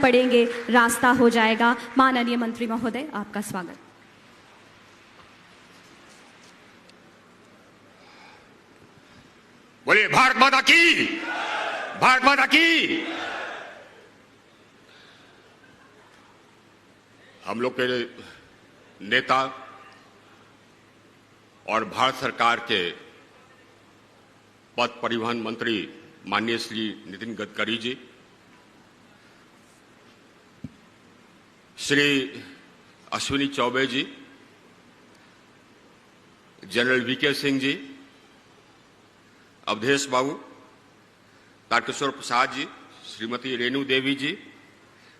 पड़ेंगे, रास्ता हो जाएगा। माननीय मंत्री महोदय, आपका स्वागत। बोलिए भारत माता की, भारत माता की। हम लोग के नेता और भारत सरकार के पथ परिवहन मंत्री माननीय श्री नितिन गडकरी जी, श्री अश्विनी चौबे जी, जनरल वीके सिंह जी, अवधेश बाबू, तारकेश्वर प्रसाद जी, श्रीमती रेणु देवी जी,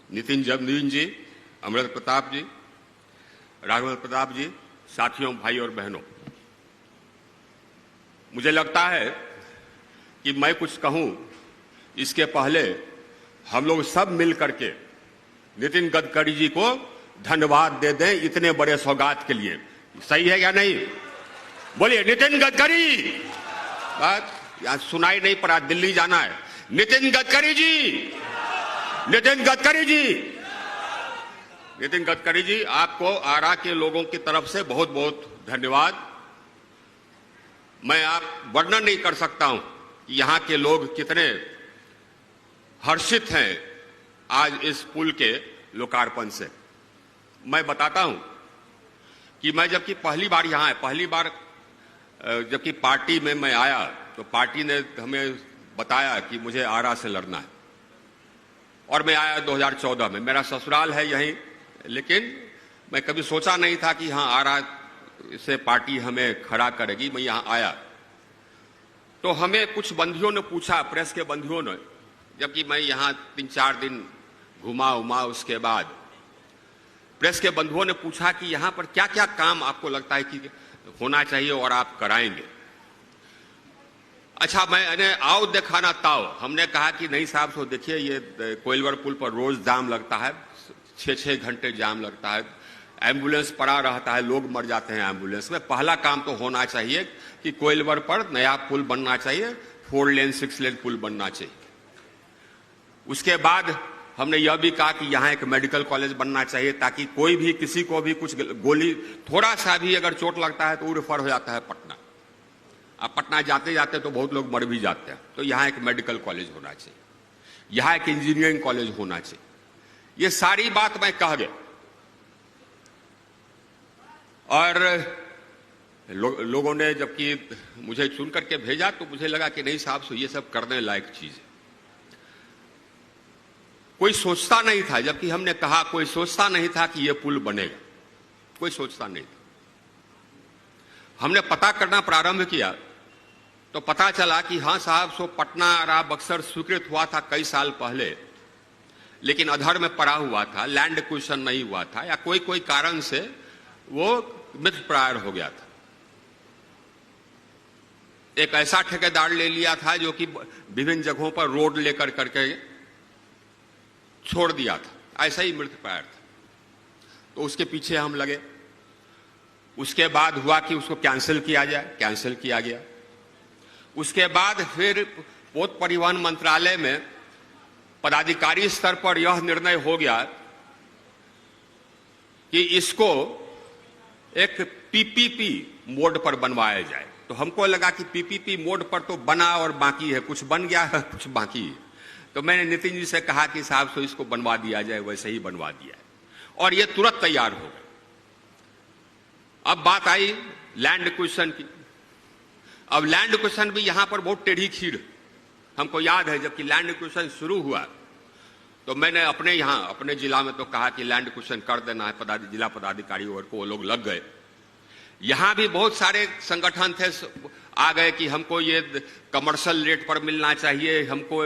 नितिन जमदीन जी, अमृत प्रताप जी, राघवेंद्र प्रताप जी, साथियों, भाई और बहनों, मुझे लगता है कि मैं कुछ कहूं इसके पहले हम लोग सब मिल करके नितिन गडकरी जी को धन्यवाद दे दें इतने बड़े सौगात के लिए। सही है या नहीं? बोलिए नितिन गडकरी। बात यहां सुनाई नहीं पड़ा, दिल्ली जाना है। नितिन गडकरी जी, नितिन गडकरी जी, नितिन गडकरी जी, आपको आरा के लोगों की तरफ से बहुत बहुत धन्यवाद। मैं आप वर्णन नहीं कर सकता हूं कि यहां के लोग कितने हर्षित हैं आज इस पुल के लोकार्पण से। मैं बताता हूं कि मैं जबकि पहली बार यहां आया, पहली बार जबकि पार्टी में मैं आया तो पार्टी ने हमें बताया कि मुझे आरा से लड़ना है और मैं आया 2014 में। मेरा ससुराल है यहीं, लेकिन मैं कभी सोचा नहीं था कि हाँ आरा से पार्टी हमें खड़ा करेगी। मैं यहां आया तो हमें कुछ बंधुओं ने पूछा, प्रेस के बंधुओं ने, जबकि मैं यहां 3-4 दिन घुमा उमा, उसके बाद प्रेस के बंधुओं ने पूछा कि यहां पर क्या क्या काम आपको लगता है कि होना चाहिए और आप कराएंगे। अच्छा, मैंने आओ देखाना ताओ, हमने कहा कि नहीं साहब, सो देखिए ये कोइलवर पुल पर रोज जाम लगता है, 6-6 घंटे जाम लगता है, एम्बुलेंस पड़ा रहता है, लोग मर जाते हैं एम्बुलेंस में। पहला काम तो होना चाहिए कि कोइलवर पर नया पुल बनना चाहिए, 4 लेन 6 लेन पुल बनना चाहिए। उसके बाद हमने यह भी कहा कि यहाँ एक मेडिकल कॉलेज बनना चाहिए ताकि कोई भी किसी को भी कुछ गोली, थोड़ा सा भी अगर चोट लगता है तो वो रेफर हो जाता है पटना। अब पटना जाते जाते तो बहुत लोग मर भी जाते हैं, तो यहाँ एक मेडिकल कॉलेज होना चाहिए, यहाँ एक इंजीनियरिंग कॉलेज होना चाहिए। ये सारी बात मैं कह गया और लोगों ने जबकि मुझे चुन करके भेजा तो मुझे लगा कि नहीं साहब, सो ये सब करने लायक चीज है। कोई सोचता नहीं था, जबकि हमने कहा कोई सोचता नहीं था कि यह पुल बनेगा, कोई सोचता नहीं था। हमने पता करना प्रारंभ किया तो पता चला कि हाँ साहब, सो पटना आरा बक्सर स्वीकृत हुआ था कई साल पहले, लेकिन अधर में पड़ा हुआ था, लैंड एक्विजिशन नहीं हुआ था या कोई कोई कारण से वो मिथ प्रायर हो गया था। एक ऐसा ठेकेदार ले लिया था जो कि विभिन्न जगहों पर रोड लेकर करके छोड़ दिया था, ऐसा ही मृत प्रायर था। तो उसके पीछे हम लगे। उसके बाद हुआ कि उसको कैंसिल किया जाए, कैंसिल किया गया। उसके बाद फिर पथ परिवहन मंत्रालय में पदाधिकारी स्तर पर यह निर्णय हो गया कि इसको एक पीपीपी मोड पर बनवाया जाए। तो हमको लगा कि पीपीपी मोड पर तो बना और बाकी है, कुछ बन गया है, कुछ बाकी है। तो मैंने नितिन जी से कहा कि साहब, सो इसको बनवा दिया जाए, वैसे ही बनवा दिया है और ये तुरंत तैयार हो गया। अब बात आई लैंड एक्विजिशन की। अब लैंड एक्विजिशन भी यहां पर बहुत टेढ़ी खीर। हमको याद है जबकि लैंड एक्विजिशन शुरू हुआ तो मैंने अपने जिला में तो कहा कि लैंड एक्विजिशन कर देना है, जिला पदाधिकारी और को वो लोग लग गए। यहां भी बहुत सारे संगठन थे, आ गए कि हमको ये कमर्शियल रेट पर मिलना चाहिए, हमको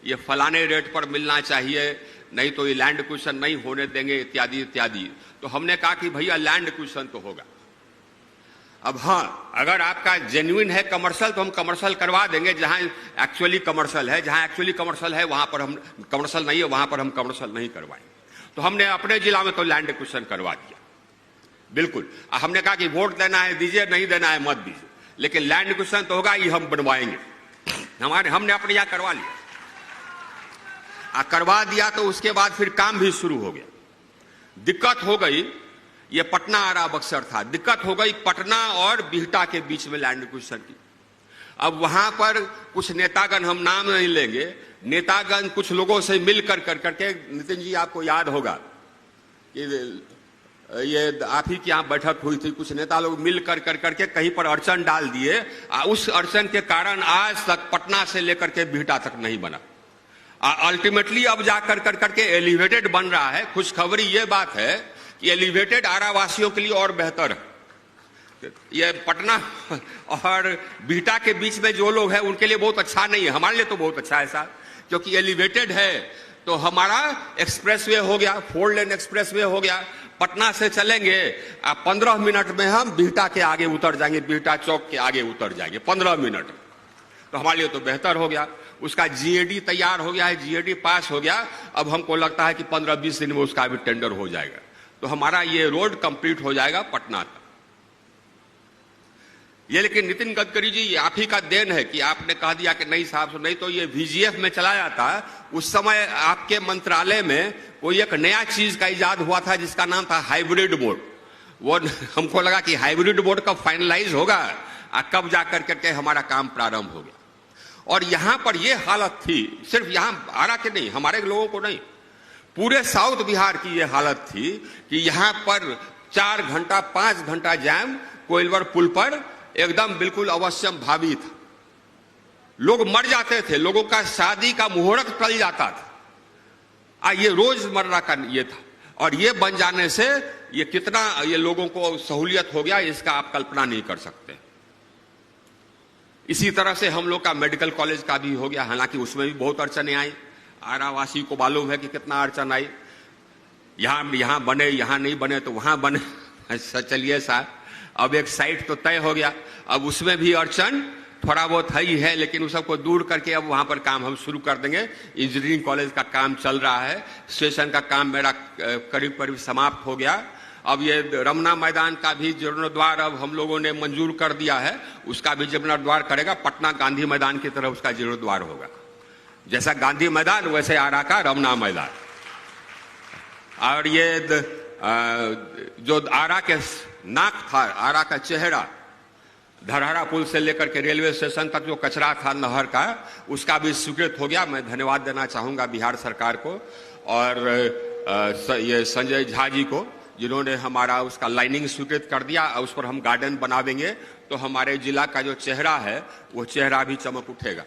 ये फलाने रेट पर मिलना चाहिए, नहीं तो ये लैंड एक्विजिशन नहीं होने देंगे, इत्यादि इत्यादि। तो हमने कहा कि भैया लैंड एक्विजिशन तो होगा। अब हाँ, अगर आपका जेन्युइन है कमर्शियल तो हम कमर्शियल करवा देंगे, जहां एक्चुअली कमर्शियल है, जहां एक्चुअली कमर्शियल है वहां पर हम कमर्शियल नहीं है, वहां पर हम कमर्शियल नहीं करवाएंगे। तो हमने अपने जिला में तो लैंड एक्विजिशन करवा दिया, बिल्कुल। हमने कहा कि वोट देना है दीजिए, नहीं देना है मत दीजिए, लेकिन लैंड एक्विजिशन तो होगा, ये हम बनवाएंगे। हमने अपने यहां करवा लिया। करवा दिया तो उसके बाद फिर काम भी शुरू हो गया। दिक्कत हो गई, ये पटना आरा बक्सर था, दिक्कत हो गई पटना और बिहटा के बीच में लैंड एक्विजिशन की। अब वहां पर कुछ नेतागण, हम नाम नहीं लेंगे, नेतागण कुछ लोगों से मिल करके, नितिन जी आपको याद होगा कि ये आप ही की यहाँ बैठक हुई थी, कुछ नेता लोग मिल करके कहीं पर अड़चन डाल दिए। उस अड़चन के कारण आज तक पटना से लेकर के बिहटा तक नहीं बना। अल्टीमेटली अब जाकर करके एलिवेटेड बन रहा है। खुशखबरी ये बात है कि एलिवेटेड आरा वासियों के लिए और बेहतर है। ये पटना और बिहटा के बीच में जो लोग हैं उनके लिए बहुत अच्छा नहीं है, हमारे लिए तो बहुत अच्छा है साहब, क्योंकि एलिवेटेड है तो हमारा एक्सप्रेसवे हो गया, 4 लेन एक्सप्रेसवे हो गया। पटना से चलेंगे 15 मिनट में हम बिहटा के आगे उतर जाएंगे, बिहटा चौक के आगे उतर जाएंगे 15 मिनट, तो हमारे लिए तो बेहतर हो गया। उसका जीएडी तैयार हो गया है, जीएडी पास हो गया। अब हमको लगता है कि 15-20 दिन में उसका भी टेंडर हो जाएगा, तो हमारा ये रोड कंप्लीट हो जाएगा पटना तक। ये लेकिन नितिन गडकरी जी, आप ही का देन है कि आपने कह दिया कि नहीं साहब, नहीं तो ये VGF में चला जाता। उस समय आपके मंत्रालय में कोई एक नया चीज का इजाद हुआ था जिसका नाम था हाइब्रिड बोर्ड। वो हमको लगा कि हाइब्रिड बोर्ड कब फाइनलाइज होगा और कब जाकर करके हमारा काम प्रारंभ हो गया। और यहां पर यह हालत थी, सिर्फ यहां आरा के नहीं, हमारे लोगों को नहीं, पूरे साउथ बिहार की यह हालत थी कि यहां पर 4 घंटा 5 घंटा जैम कोइलवर पुल पर एकदम बिल्कुल अवश्यम भावी था। लोग मर जाते थे, लोगों का शादी का मुहूर्त टल जाता था। ये रोजमर्रा का ये था। और ये बन जाने से ये कितना ये लोगों को सहूलियत हो गया, इसका आप कल्पना नहीं कर सकते। इसी तरह से हम लोग का मेडिकल कॉलेज का भी हो गया, हालांकि उसमें भी बहुत अड़चने आई। आरावासी को मालूम है कि कितना अड़चन आई। यहां बने, यहां नहीं बने तो वहां बने। चलिए साहब, अब एक साइट तो तय हो गया, अब उसमें भी अड़चन थोड़ा बहुत है ही है, लेकिन उस सबको दूर करके अब वहां पर काम हम शुरू कर देंगे। इंजीनियरिंग कॉलेज का काम चल रहा है, स्टेशन का काम मेरा करीब समाप्त हो गया। अब ये रमना मैदान का भी जीर्णोद्वार अब हम लोगों ने मंजूर कर दिया है, उसका भी जीर्णोद्वार करेगा। पटना गांधी मैदान की तरह उसका जीर्णोद्वार होगा, जैसा गांधी मैदान वैसे आरा का रमना मैदान। और ये जो आरा के नाक था, आरा का चेहरा, धरहरा पुल से लेकर के रेलवे स्टेशन तक जो कचरा था नहर का, उसका भी स्वीकृत हो गया। मैं धन्यवाद देना चाहूंगा बिहार सरकार को और ये संजय झा जी को, जिन्होंने हमारा उसका लाइनिंग स्वीकृत कर दिया। उस पर हम गार्डन बनावेंगे तो हमारे जिला का जो चेहरा है वो चेहरा भी चमक उठेगा,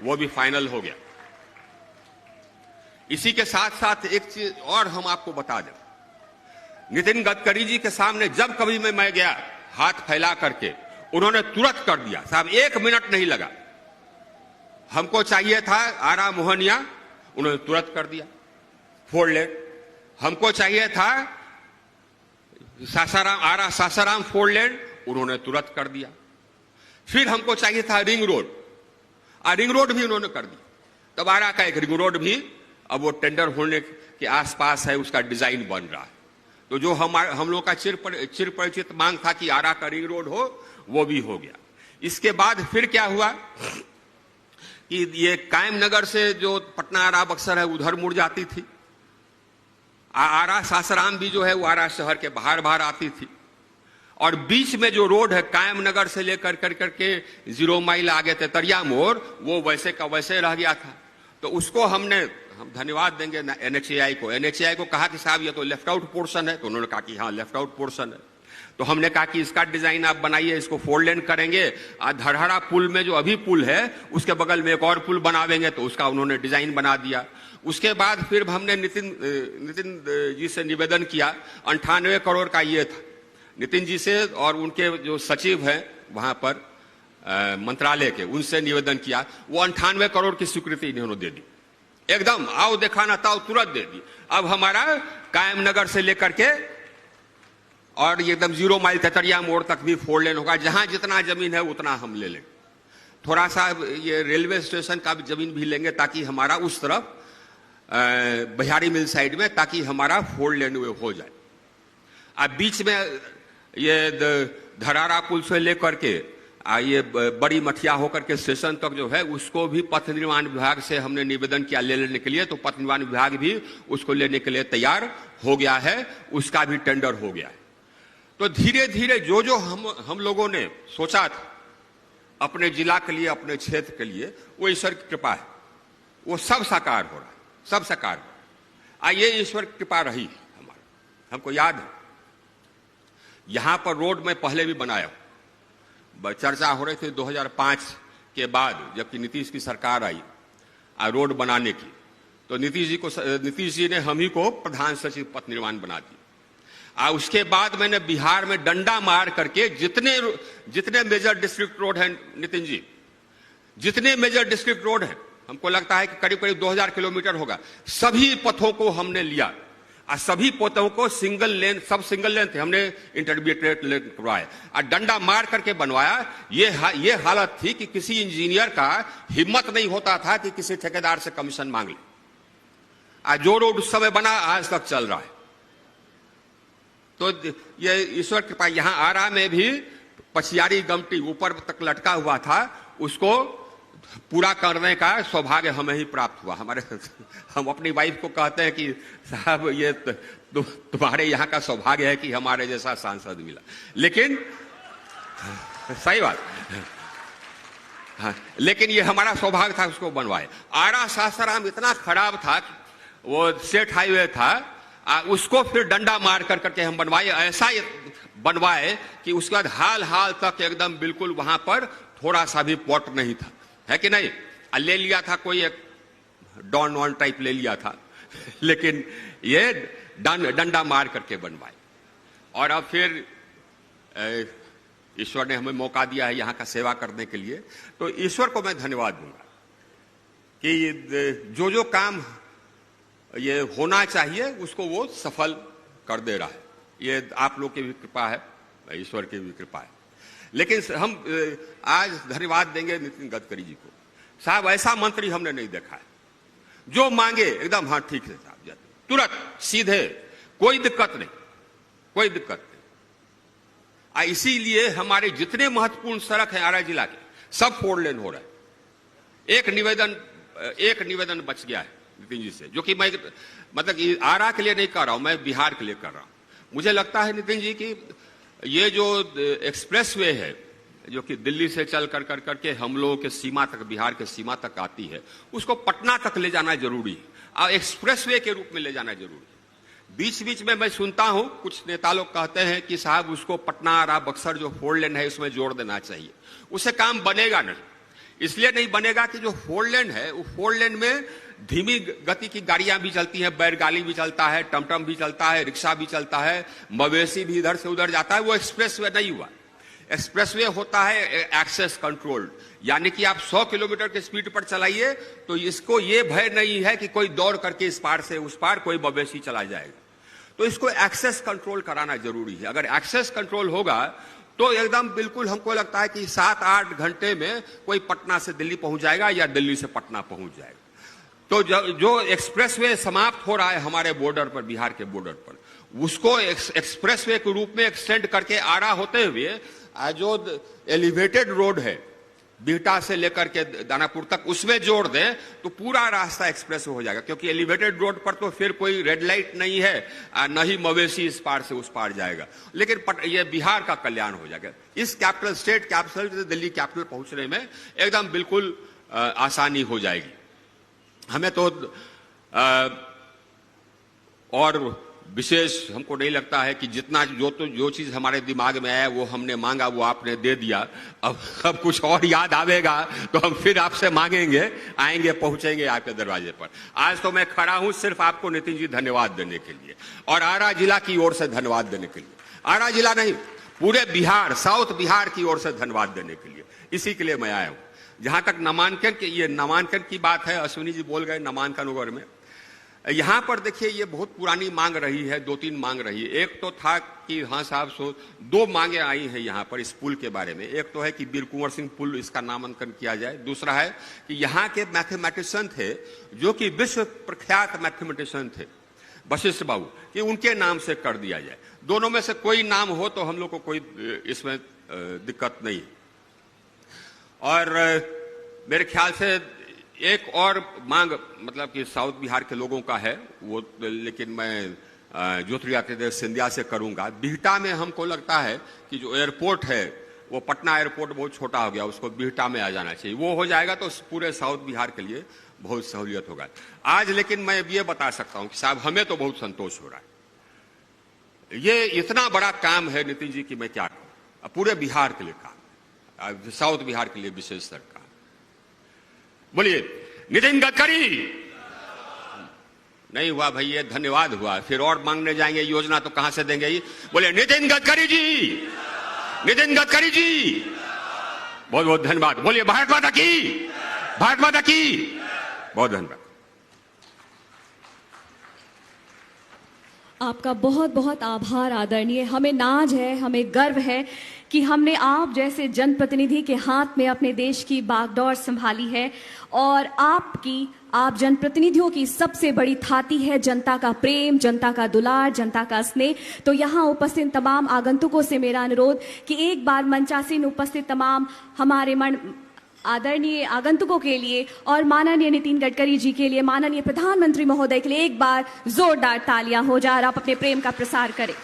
वो भी फाइनल हो गया। इसी के साथ साथ एक चीज और हम आपको बता दें, नितिन गडकरी जी के सामने जब कभी मैं गया हाथ फैला करके, उन्होंने तुरंत कर दिया साहब, 1 मिनट नहीं लगा। हमको चाहिए था आरा मोहनिया, उन्होंने तुरंत कर दिया 4 लेन। हमको चाहिए था सासाराम, आरा सासाराम 4 लेन, उन्होंने तुरंत कर दिया। फिर हमको चाहिए था रिंग रोड, रिंग रोड भी उन्होंने कर दिया। तब आरा का एक रिंग रोड भी अब वो टेंडर होने के आसपास है, उसका डिजाइन बन रहा है। तो जो हम लोग का चिर परिचित मांग था कि आरा का रिंग रोड हो, वो भी हो गया। इसके बाद फिर क्या हुआ कि ये कायम नगर से जो पटना आरा बक्सर है उधर मुड़ जाती थी। आरा सासाराम भी जो है वो आरा शहर के बाहर आती थी। और बीच में जो रोड है कायम नगर से लेकर करके 0 माइल आगे तेतरिया मोड़, वो वैसे का वैसे रह गया था। तो उसको हम धन्यवाद देंगे NHAI को। NHAI को कहा कि साहब ये तो लेफ्ट आउट पोर्शन है, तो उन्होंने कहा कि हाँ लेफ्ट आउट पोर्शन है। तो हमने कहा कि इसका डिजाइन आप बनाइए, इसको 4 लेन करेंगे। धरहरा पुल में जो अभी पुल है उसके बगल में एक और पुल बनावेंगे, तो उसका उन्होंने डिजाइन बना दिया। उसके बाद फिर हमने नितिन जी से निवेदन किया, 98 करोड़ का ये था, नितिन जी से और उनके जो सचिव हैं वहां पर मंत्रालय के, उनसे निवेदन किया। वो 98 करोड़ की स्वीकृति इन्होंने दे दी, एकदम आओ दिखाना ताओ तुरंत दे दी। अब हमारा कायम नगर से लेकर के और एकदम 0 माइल तेतरिया मोड़ तक भी 4 लेन होगा। जहां जितना जमीन है उतना हम ले लेंगे। थोड़ा सा ये रेलवे स्टेशन का भी जमीन भी लेंगे, ताकि हमारा उस तरफ बिहारी मिल साइड में, ताकि हमारा 4 लेन हो जाए। अब बीच में ये धरारा पुल से लेकर के ये बड़ी मठिया होकर के स्टेशन तक जो है उसको भी पथ निर्माण विभाग से हमने निवेदन किया ले लेने के लिए, तो पथ निर्माण विभाग भी उसको लेने के लिए तैयार हो गया है, उसका भी टेंडर हो गया है। तो धीरे धीरे जो जो हम लोगों ने सोचा था अपने जिला के लिए, अपने क्षेत्र के लिए, वो ईश्वर की कृपा है, वो सब साकार हो रहा है, सब साकार हो रहा है। ये ईश्वर की कृपा रही है हमारा। हमको याद है यहां पर रोड में पहले भी बनाया, चर्चा हो रही थी 2005 के बाद जबकि नीतीश की सरकार आई रोड बनाने की, तो नीतीश जी ने हम ही को प्रधान सचिव पथ निर्माण बना दिया। उसके बाद मैंने बिहार में डंडा मार करके जितने मेजर डिस्ट्रिक्ट रोड हैं नितिन जी, जितने मेजर डिस्ट्रिक्ट रोड हैं, हमको लगता है कि करीब करीब 2000 किलोमीटर होगा, सभी पथों को हमने लिया और सभी पथों को सिंगल लेन, सब सिंगल लेन थे, हमने इंटरमीडिएट लेन करवाया और डंडा मार करके बनवाया। ये हालत थी कि किसी इंजीनियर का हिम्मत नहीं होता था कि किसी ठेकेदार से कमीशन मांग ले। आज जो रोड उस समय बना आज तक चल रहा है। तो ये ईश्वर कृपा। यहां आरा में भी पछियारी गमटी ऊपर तक लटका हुआ था, उसको पूरा करने का सौभाग्य हमें ही प्राप्त हुआ। हम अपनी वाइफ को कहते हैं कि साहब ये तुम्हारे यहाँ का सौभाग्य है कि हमारे जैसा सांसद मिला। लेकिन सही बात, हाँ, लेकिन ये हमारा सौभाग्य था उसको बनवाए। आरा सासाराम इतना खराब था, वो स्टेट हाईवे था, उसको फिर डंडा मार करके हम बनवाए, ऐसा बनवाए कि उसके बाद हाल तक एकदम बिल्कुल वहां पर थोड़ा सा भी पॉट नहीं था, है कि नहीं। ले लिया था कोई एक डॉन वॉन टाइप ले लिया था, लेकिन ये डंडा मार करके बनवाए। और अब फिर ईश्वर ने हमें मौका दिया है यहाँ का सेवा करने के लिए, तो ईश्वर को मैं धन्यवाद दूंगा कि जो काम ये होना चाहिए उसको वो सफल कर दे रहा है। ये आप लोग की भी कृपा है, ईश्वर की भी कृपा है। लेकिन हम आज धन्यवाद देंगे नितिन गडकरी जी को। साहब ऐसा मंत्री हमने नहीं देखा है, जो मांगे एकदम हाँ ठीक है साहब, तुरंत सीधे, कोई दिक्कत नहीं, कोई दिक्कत नहीं। इसीलिए हमारे जितने महत्वपूर्ण सड़क हैं आरा जिला के, सब 4 लेन हो रहा है। एक निवेदन बच गया है नितिन जी से, जो कि मैं मतलब आरा के लिए नहीं कर रहा हूं, मैं बिहार के लिए कर रहा हूं। मुझे लगता है नितिन जी कि ये जो एक्सप्रेसवे है जो कि दिल्ली से चल करके हम लोगों के सीमा तक, बिहार के सीमा तक आती है, उसको पटना तक ले जाना जरूरी है और एक्सप्रेसवे के रूप में ले जाना जरूरी है। बीच बीच में मैं सुनता हूं कुछ नेता लोग कहते हैं कि साहब उसको पटना आरा बक्सर जो 4 लेन है उसमें जोड़ देना चाहिए। उससे काम बनेगा नहीं, इसलिए नहीं बनेगा कि जो 4 लेन है वो 4 लेन में धीमी गति की गाड़ियां भी चलती हैं, बैलगाड़ी भी चलता है, टमटम भी चलता है, रिक्शा भी चलता है, मवेशी भी इधर से उधर जाता है। वो एक्सप्रेसवे नहीं हुआ। एक्सप्रेसवे होता है एक्सेस कंट्रोल्ड, यानी कि आप 100 किलोमीटर की स्पीड पर चलाइए तो इसको ये भय नहीं है कि कोई दौड़ करके इस पार से उस पार कोई मवेशी चला जाएगा। तो इसको एक्सेस कंट्रोल कराना जरूरी है। अगर एक्सेस कंट्रोल होगा तो एकदम बिल्कुल हमको लगता है कि 7-8 घंटे में कोई पटना से दिल्ली पहुंच जाएगा या दिल्ली से पटना पहुंच जाएगा। तो जो एक्सप्रेसवे समाप्त हो रहा है हमारे बॉर्डर पर, बिहार के बॉर्डर पर, उसको एक्सप्रेसवे के रूप में एक्सटेंड करके आरा होते हुए जो एलिवेटेड रोड है बिहटा से लेकर के दानापुर तक, उसमें जोड़ दें तो पूरा रास्ता एक्सप्रेस हो जाएगा। क्योंकि एलिवेटेड रोड पर तो फिर कोई रेड लाइट नहीं है, न ही मवेशी इस पार से उस पार जाएगा। लेकिन ये बिहार का कल्याण हो जाएगा। इस कैपिटल, स्टेट कैपिटल से दिल्ली कैपिटल पहुंचने में एकदम बिल्कुल आसानी हो जाएगी। हमें तो और विशेष हमको नहीं लगता है कि जितना जो चीज हमारे दिमाग में आया वो हमने मांगा, वो आपने दे दिया। अब कुछ और याद आवेगा तो हम फिर आपसे मांगेंगे, आएंगे, पहुंचेंगे आपके दरवाजे पर। आज तो मैं खड़ा हूं सिर्फ आपको नितिन जी धन्यवाद देने के लिए और आरा जिला की ओर से धन्यवाद देने के लिए। आरा जिला नहीं, पूरे बिहार, साउथ बिहार की ओर से धन्यवाद देने के लिए, इसी के लिए मैं आया हूं। जहां तक नामांकन की बात है, अश्विनी जी बोल गए नामांकन वगैरह में। यहां पर देखिए ये बहुत पुरानी मांग रही है, 2-3 मांग रही है। एक तो था कि हाँ साहब 2 मांगे आई हैं यहां पर इस पुल के बारे में। एक तो है कि वीर कुंवर सिंह पुल, इसका नामांकन किया जाए। दूसरा है कि यहाँ के मैथमेटिशियन थे जो कि विश्व प्रख्यात मैथमेटिशियन थे वशिष्ठ बाबू, कि उनके नाम से कर दिया जाए। दोनों में से कोई नाम हो तो हम लोग को कोई इसमें दिक्कत नहीं। और मेरे ख्याल से एक और मांग मतलब कि साउथ बिहार के लोगों का है वो, लेकिन मैं ज्योतिरादित्य सिंधिया से करूंगा। बिहटा में हमको लगता है कि जो एयरपोर्ट है वो पटना एयरपोर्ट बहुत छोटा हो गया, उसको बिहटा में आ जाना चाहिए। वो हो जाएगा तो पूरे साउथ बिहार के लिए बहुत सहूलियत होगा। आज लेकिन मैं ये बता सकता हूं कि साहब हमें तो बहुत संतोष हो रहा है। ये इतना बड़ा काम है नितिन जी कि मैं क्या कहूं, पूरे बिहार के लिए काम, साउथ बिहार के लिए विशेष काम। बोलिए नितिन गडकरी। नहीं हुआ भाई, ये धन्यवाद हुआ, फिर और मांगने जाएंगे योजना तो कहां से देंगे ये। बोलिए नितिन गडकरी जी, नितिन गडकरी जी, बहुत बहुत धन्यवाद। बोलिए भारत माता की, भारत माता की, बहुत धन्यवाद। आपका बहुत बहुत आभार आदरणीय। हमें नाज है, हमें गर्व है कि हमने आप जैसे जनप्रतिनिधि के हाथ में अपने देश की बागडोर संभाली है। और आप जनप्रतिनिधियों की सबसे बड़ी थाती है जनता का प्रेम, जनता का दुलार, जनता का स्नेह। तो यहाँ उपस्थित तमाम आगंतुकों से मेरा अनुरोध कि एक बार मंचासीन उपस्थित तमाम हमारे आदरणीय आगंतुकों के लिए और माननीय नितिन गडकरी जी के लिए, माननीय प्रधानमंत्री महोदय के लिए एक बार जोरदार तालियां हो जाए और आप अपने प्रेम का प्रसार करें।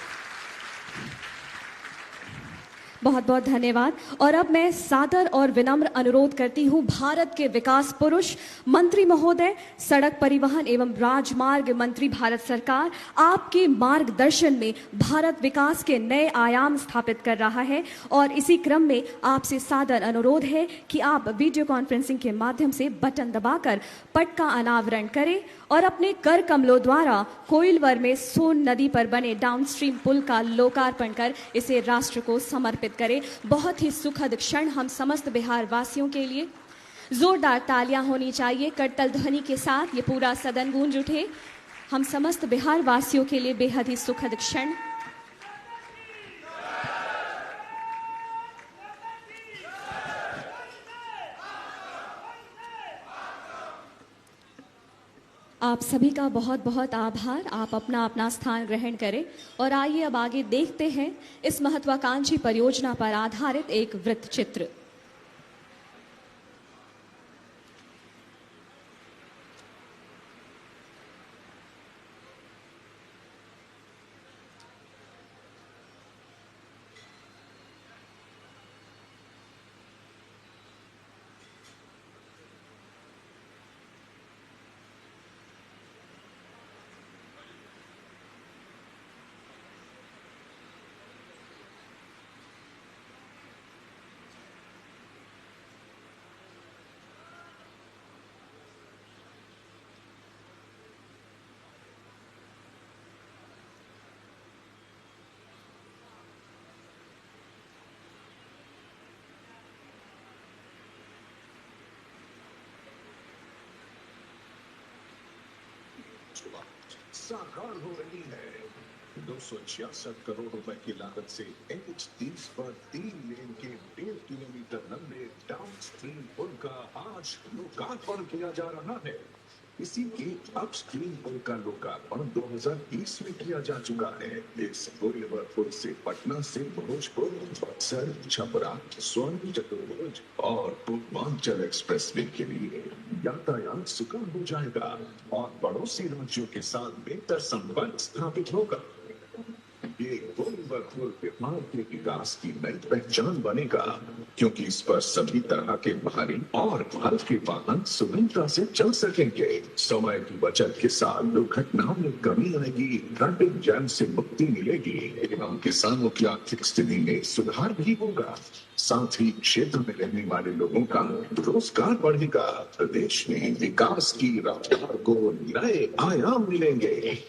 बहुत बहुत धन्यवाद। और अब मैं सादर और विनम्र अनुरोध करती हूं भारत के विकास पुरुष मंत्री महोदय, सड़क परिवहन एवं राजमार्ग मंत्री भारत सरकार, आपके मार्गदर्शन में भारत विकास के नए आयाम स्थापित कर रहा है। और इसी क्रम में आपसे सादर अनुरोध है कि आप वीडियो कॉन्फ्रेंसिंग के माध्यम से बटन दबाकर पट का अनावरण करें और अपने कर कमलों द्वारा कोइलवर में सोन नदी पर बने डाउनस्ट्रीम पुल का लोकार्पण कर इसे राष्ट्र को समर्पित करें। बहुत ही सुखद क्षण हम समस्त बिहार वासियों के लिए। जोरदार तालियां होनी चाहिए करतल ध्वनि के साथ, ये पूरा सदन गूंज उठे। हम समस्त बिहार वासियों के लिए बेहद ही सुखद क्षण। आप सभी का बहुत बहुत आभार। आप अपना अपना स्थान ग्रहण करें और आइए अब आगे देखते हैं इस महत्वाकांक्षी परियोजना पर आधारित एक वृत्त चित्र। साकार हो रही है। 266 करोड़ रुपए की लागत से NH30 पर 3 लेन के 1.5 किलोमीटर लंबे डाउनस्ट्रीम पुल का आज लोकार्पण किया जा रहा है। इसी के अपस्ट्रीम पुल का लोकार्पण 2020 में किया जा चुका है। इस पुल से पटना से भोजपुर, बक्सर, छपरा, स्वर्ण चतुर्भुज और पूर्वांचल एक्सप्रेसवे के लिए यातायात सुगम हो जाएगा और पड़ोसी राज्यों के साथ बेहतर संपर्क स्थापित होगा। ये पुल बिहार के विकास की नई पहचान बनेगा, क्योंकि इस पर सभी तरह के भारी और भारत के वाहन सुगमता से चल सकेंगे। समय की बचत के साथ दुर्घटनाओं में कमी आएगी, ट्रैफिक जैम से मुक्ति मिलेगी एवं किसानों की आर्थिक स्थिति में सुधार भी होगा। साथ ही क्षेत्र में रहने वाले लोगों का रोजगार बढ़ेगा। प्रदेश में विकास की रफ्तार को नए आयाम मिलेंगे।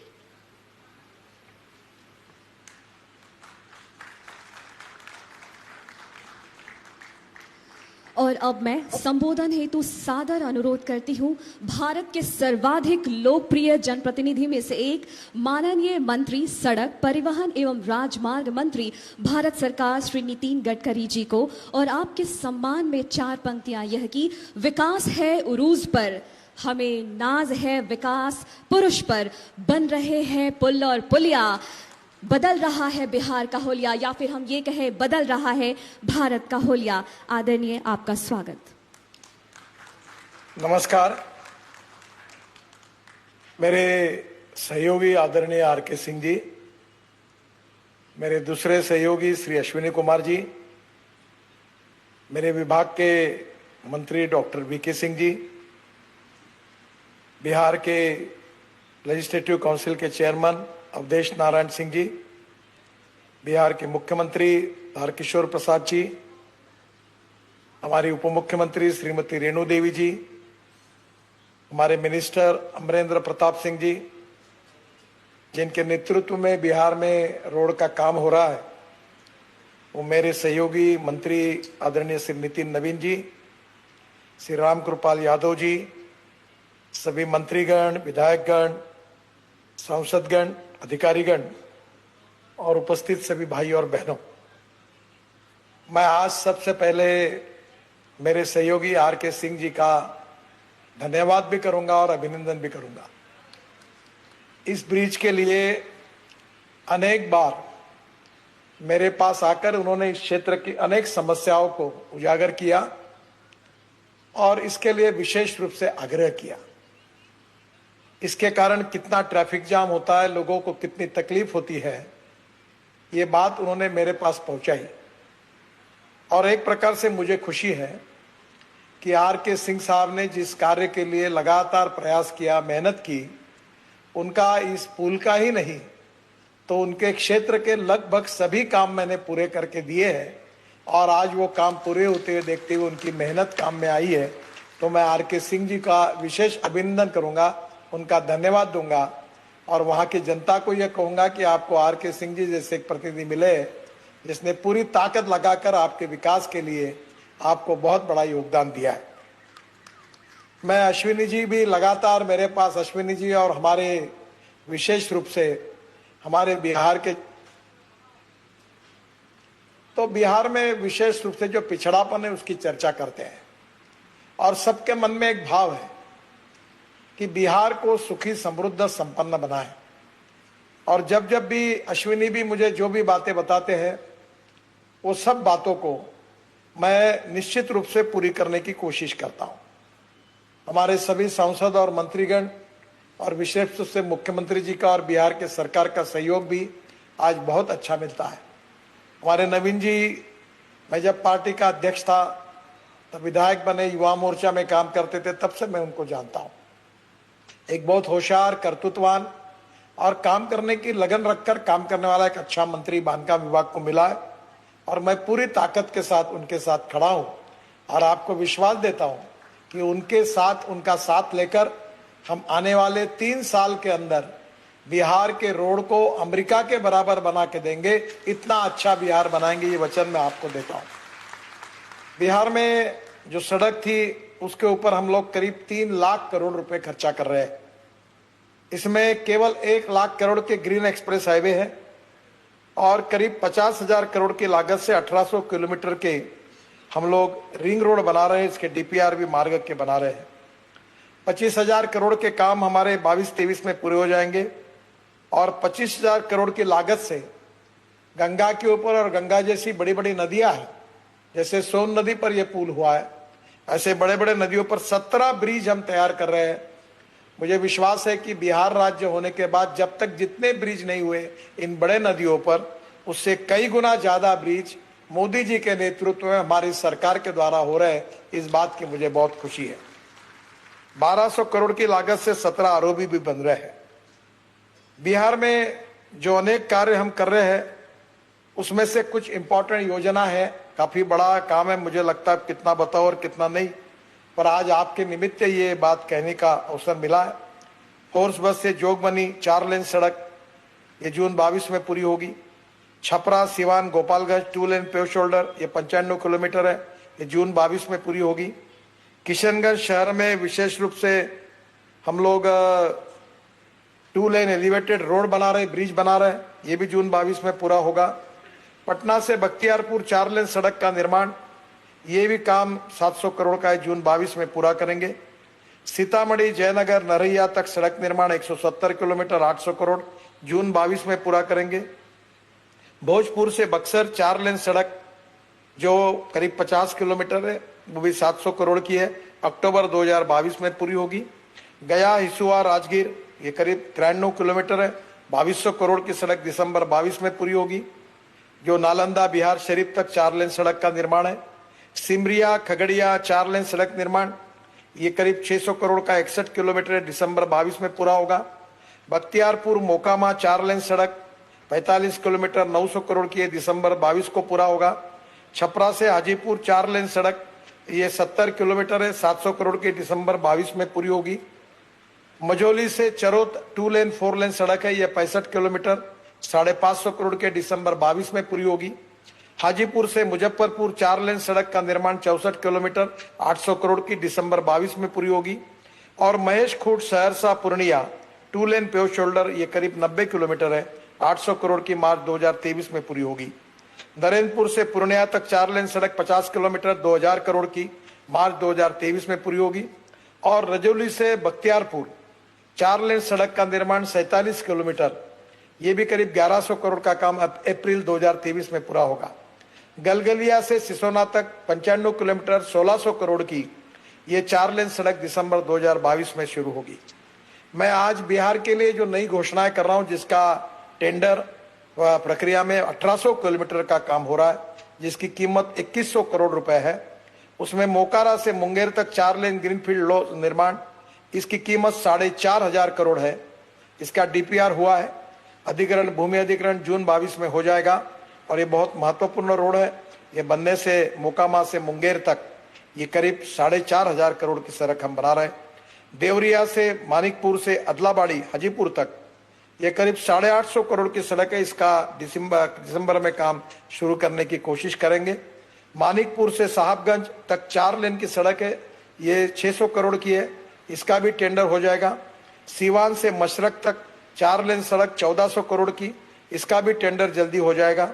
और अब मैं संबोधन हेतु सादर अनुरोध करती हूं भारत के सर्वाधिक लोकप्रिय जनप्रतिनिधि में से एक माननीय मंत्री सड़क परिवहन एवं राजमार्ग मंत्री भारत सरकार श्री नितिन गडकरी जी को। और आपके सम्मान में 4 पंक्तियां यह कि विकास है उरूज पर, हमें नाज है विकास पुरुष पर, बन रहे हैं पुल और पुलिया, बदल रहा है बिहार का होलिया, या फिर हम ये कहें बदल रहा है भारत का होलिया। आदरणीय, आपका स्वागत। नमस्कार। मेरे सहयोगी आदरणीय आर.के. सिंह जी, मेरे दूसरे सहयोगी श्री अश्विनी कुमार जी, मेरे विभाग के मंत्री डॉक्टर वी.के. सिंह जी, बिहार के लेजिस्लेटिव काउंसिल के चेयरमैन अवधेश नारायण सिंह जी, बिहार के मुख्यमंत्री हरकिशोर प्रसाद जी, हमारी उप मुख्यमंत्री श्रीमती रेणु देवी जी, हमारे मिनिस्टर अमरेंद्र प्रताप सिंह जी, जिनके नेतृत्व में बिहार में रोड का काम हो रहा है, वो मेरे सहयोगी मंत्री आदरणीय श्री नितिन नवीन जी, श्री राम कृपाल यादव जी, सभी मंत्रीगण, विधायकगण, सांसदगण, अधिकारीगण और उपस्थित सभी भाई और बहनों, मैं आज सबसे पहले मेरे सहयोगी आर.के. सिंह जी का धन्यवाद भी करूंगा और अभिनंदन भी करूंगा। इस ब्रिज के लिए अनेक बार मेरे पास आकर उन्होंने इस क्षेत्र की अनेक समस्याओं को उजागर किया और इसके लिए विशेष रूप से आग्रह किया। इसके कारण कितना ट्रैफिक जाम होता है, लोगों को कितनी तकलीफ होती है, ये बात उन्होंने मेरे पास पहुंचाई। और एक प्रकार से मुझे खुशी है कि आर.के. सिंह साहब ने जिस कार्य के लिए लगातार प्रयास किया, मेहनत की, उनका इस पुल का ही नहीं तो उनके क्षेत्र के लगभग सभी काम मैंने पूरे करके दिए हैं और आज वो काम पूरे होते हुए देखते हुए उनकी मेहनत काम में आई है। तो मैं आर.के. सिंह जी का विशेष अभिनंदन करूंगा, उनका धन्यवाद दूंगा और वहां की जनता को यह कहूंगा कि आपको आर.के. सिंह जी जैसे एक प्रतिनिधि मिले जिसने पूरी ताकत लगाकर आपके विकास के लिए आपको बहुत बड़ा योगदान दिया है। मैं अश्विनी जी भी लगातार मेरे पास, अश्विनी जी और हमारे विशेष रूप से हमारे बिहार के, तो बिहार में विशेष रूप से जो पिछड़ापन है उसकी चर्चा करते हैं और सबके मन में एक भाव है कि बिहार को सुखी समृद्ध संपन्न बनाए। और जब जब भी अश्विनी भी मुझे जो भी बातें बताते हैं वो सब बातों को मैं निश्चित रूप से पूरी करने की कोशिश करता हूं। हमारे सभी सांसद और मंत्रीगण और विशेष रूप से मुख्यमंत्री जी का और बिहार के सरकार का सहयोग भी आज बहुत अच्छा मिलता है। हमारे नवीन जी, मैं जब पार्टी का अध्यक्ष था तब विधायक बने, युवा मोर्चा में काम करते थे, तब से मैं उनको जानता हूं। एक बहुत होशियार, कर्तृत्ववान और काम करने की लगन रखकर काम करने वाला एक अच्छा मंत्री बांधकाम विभाग को मिला है और मैं पूरी ताकत के साथ उनके साथ खड़ा हूं और आपको विश्वास देता हूं कि उनके साथ, उनका साथ लेकर हम आने वाले 3 साल के अंदर बिहार के रोड को अमेरिका के बराबर बना के देंगे। इतना अच्छा बिहार बनाएंगे, ये वचन मैं आपको देता हूं। बिहार में जो सड़क थी उसके ऊपर हम लोग करीब 3 लाख करोड़ रुपए खर्चा कर रहे हैं। इसमें केवल 1 लाख करोड़ के ग्रीन एक्सप्रेस हाईवे है और करीब 50,000 करोड़ की लागत से 1800 किलोमीटर के हम लोग रिंग रोड बना रहे हैं। इसके डीपीआर भी मार्ग के बना रहे हैं। 25,000 करोड़ के काम हमारे 22-23 में पूरे हो जाएंगे और 25,000 करोड़ की लागत से गंगा के ऊपर और गंगा जैसी बड़ी बड़ी नदियां हैं, जैसे सोन नदी पर यह पुल हुआ है, ऐसे बड़े बड़े नदियों पर 17 ब्रिज हम तैयार कर रहे हैं। मुझे विश्वास है कि बिहार राज्य होने के बाद जब तक जितने ब्रिज नहीं हुए इन बड़े नदियों पर, उससे कई गुना ज्यादा ब्रिज मोदी जी के नेतृत्व में हमारी सरकार के द्वारा हो रहे हैं। इस बात की मुझे बहुत खुशी है। 1200 करोड़ की लागत से 17 आरओबी भी बन रहे हैं। बिहार में जो अनेक कार्य हम कर रहे हैं उसमें से कुछ इंपॉर्टेंट योजना है, काफी बड़ा काम है, मुझे लगता है कितना बताओ और कितना नहीं, पर आज आपके निमित्त ये बात कहने का अवसर मिला है। फोर्स बस से जोगबनी 4 लेन सड़क ये जून 22 में पूरी होगी। छपरा सिवान गोपालगंज 2 लेन पेव शोल्डर ये 95 किलोमीटर है, ये जून 22 में पूरी होगी। किशनगंज शहर में विशेष रूप से हम लोग 2 लेन एलिवेटेड रोड बना रहे, ब्रिज बना रहे, ये भी जून 22 में पूरा होगा। पटना से बख्तियारपुर 4 लेन सड़क का निर्माण, ये भी काम 700 करोड़ का है, जून 22 में पूरा करेंगे। सीतामढ़ी जयनगर नरैया तक सड़क निर्माण 170 किलोमीटर 800 करोड़, जून 22 में पूरा करेंगे। भोजपुर से बक्सर 4 लेन सड़क जो करीब 50 किलोमीटर है, वो भी 700 करोड़ की है, अक्टूबर 2022 में पूरी होगी। गया हिसुआ राजगीर ये करीब 93 किलोमीटर है, 2200 करोड़ की सड़क दिसंबर 22 में पूरी होगी। जो नालंदा बिहार शरीफ तक 4 लेन सड़क का निर्माण है। सिमरिया खगड़िया 4 लेन सड़क निर्माण ये करीब 600 करोड़ का 61 किलोमीटर है, दिसंबर 22 में पूरा होगा। बख्तियारपुर मोकामा 4 लेन सड़क 45 किलोमीटर 900 करोड़ की है, दिसंबर 22 को पूरा होगा। छपरा से हाजीपुर 4 लेन सड़क ये 70 किलोमीटर है, 700 करोड़ की, दिसंबर 22 में पूरी होगी। मझौली से चरोत 2 लेन 4 लेन सड़क है, ये 65 किलोमीटर 550 करोड़ के, दिसंबर 22 में पूरी होगी। हाजीपुर से मुजफ्फरपुर 4 लेन सड़क का निर्माण 64 किलोमीटर 800 करोड़ की, दिसंबर 22 में पूरी होगी। और महेश खूंट सहरसा पूर्णिया 2 लेन पेव शोल्डर ये करीब 90 किलोमीटर है, 800 करोड़ की, मार्च 2023 में पूरी होगी। नरेंद्रपुर से पूर्णिया तक 4 लेन सड़क 50 किलोमीटर 2000 करोड़ की, मार्च 2023 में पूरी होगी। और रजौली से बख्तियारपुर 4 लेन सड़क का निर्माण 47 किलोमीटर ये भी करीब 1100 करोड़ का काम अप्रैल 2023 में पूरा होगा। गलगलिया से सिसोना तक 95 किलोमीटर 1600 करोड़ की ये 4 लेन सड़क दिसंबर 2022 में शुरू होगी। मैं आज बिहार के लिए जो नई घोषणाएं कर रहा हूं, जिसका टेंडर प्रक्रिया में 1800 किलोमीटर का काम हो रहा है, जिसकी कीमत 2100 करोड़ रुपए है। उसमें मोकारा से मुंगेर तक 4 लेन ग्रीनफील्ड निर्माण, इसकी कीमत 4500 करोड़ है। इसका डीपीआर हुआ है, अधिग्रहण भूमि अधिग्रहण जून 22 में हो जाएगा। और ये बहुत महत्वपूर्ण रोड है। ये बनने से मोकामा से मुंगेर तक ये करीब 4500 करोड़ की सड़क हम बना रहे हैं। देवरिया से मानिकपुर से अदलाबाड़ी हाजीपुर तक ये करीब 850 करोड़ की सड़क है। इसका दिसंबर में काम शुरू करने की कोशिश करेंगे। मानिकपुर से साहबगंज तक 4 लेन की सड़क है, ये 600 करोड़ की है, इसका भी टेंडर हो जाएगा। सीवान से मशरक तक 4 लेन सड़क 1400 करोड़ की, इसका भी टेंडर जल्दी हो जाएगा।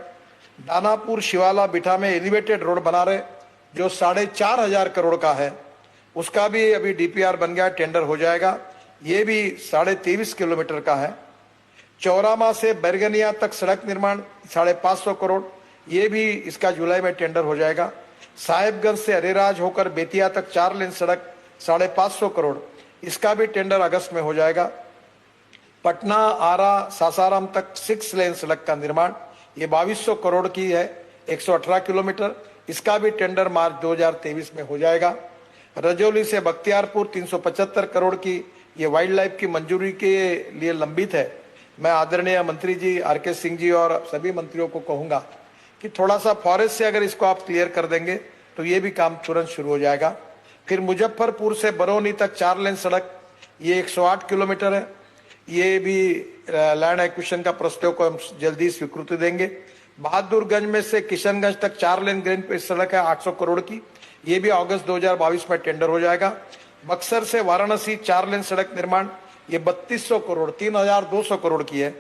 दानापुर शिवाला बिठा में एलिवेटेड रोड बना रहे जो 4500 करोड़ का है, उसका भी अभी डीपीआर बन गया, टेंडर हो जाएगा। ये भी 23.5 किलोमीटर का है। चौरामा से बैरगनिया तक सड़क निर्माण 550 करोड़, ये भी इसका जुलाई में टेंडर हो जाएगा। साहेबगंज से अरेराज होकर बेतिया तक 4 लेन सड़क 550 करोड़, इसका भी टेंडर अगस्त में हो जाएगा। पटना आरा सासाराम तक 6 लेन सड़क का निर्माण ये 2200 करोड़ की है, 118 किलोमीटर, इसका भी टेंडर मार्च 2023 में हो जाएगा। रजौली से बख्तियारपुर 375 करोड़ की ये वाइल्ड लाइफ की मंजूरी के लिए लंबित है। मैं आदरणीय मंत्री जी आर.के. सिंह जी और सभी मंत्रियों को कहूंगा कि थोड़ा सा फॉरेस्ट से अगर इसको आप क्लियर कर देंगे तो ये भी काम तुरंत शुरू हो जाएगा। फिर मुजफ्फरपुर से बरौनी तक 4 लेन सड़क ये 108 किलोमीटर है, ये भी लैंड एक्विजिशन का प्रस्ताव को हम जल्दी स्वीकृति देंगे। बहादुरगंज में से किशनगंज तक 4 लेन ग्रीन सड़क है 800 करोड़ की, ये भी अगस्त 2022 में टेंडर हो जाएगा। बक्सर से वाराणसी 4 लेन सड़क निर्माण ये 3200 करोड़ 3200 करोड़ की है,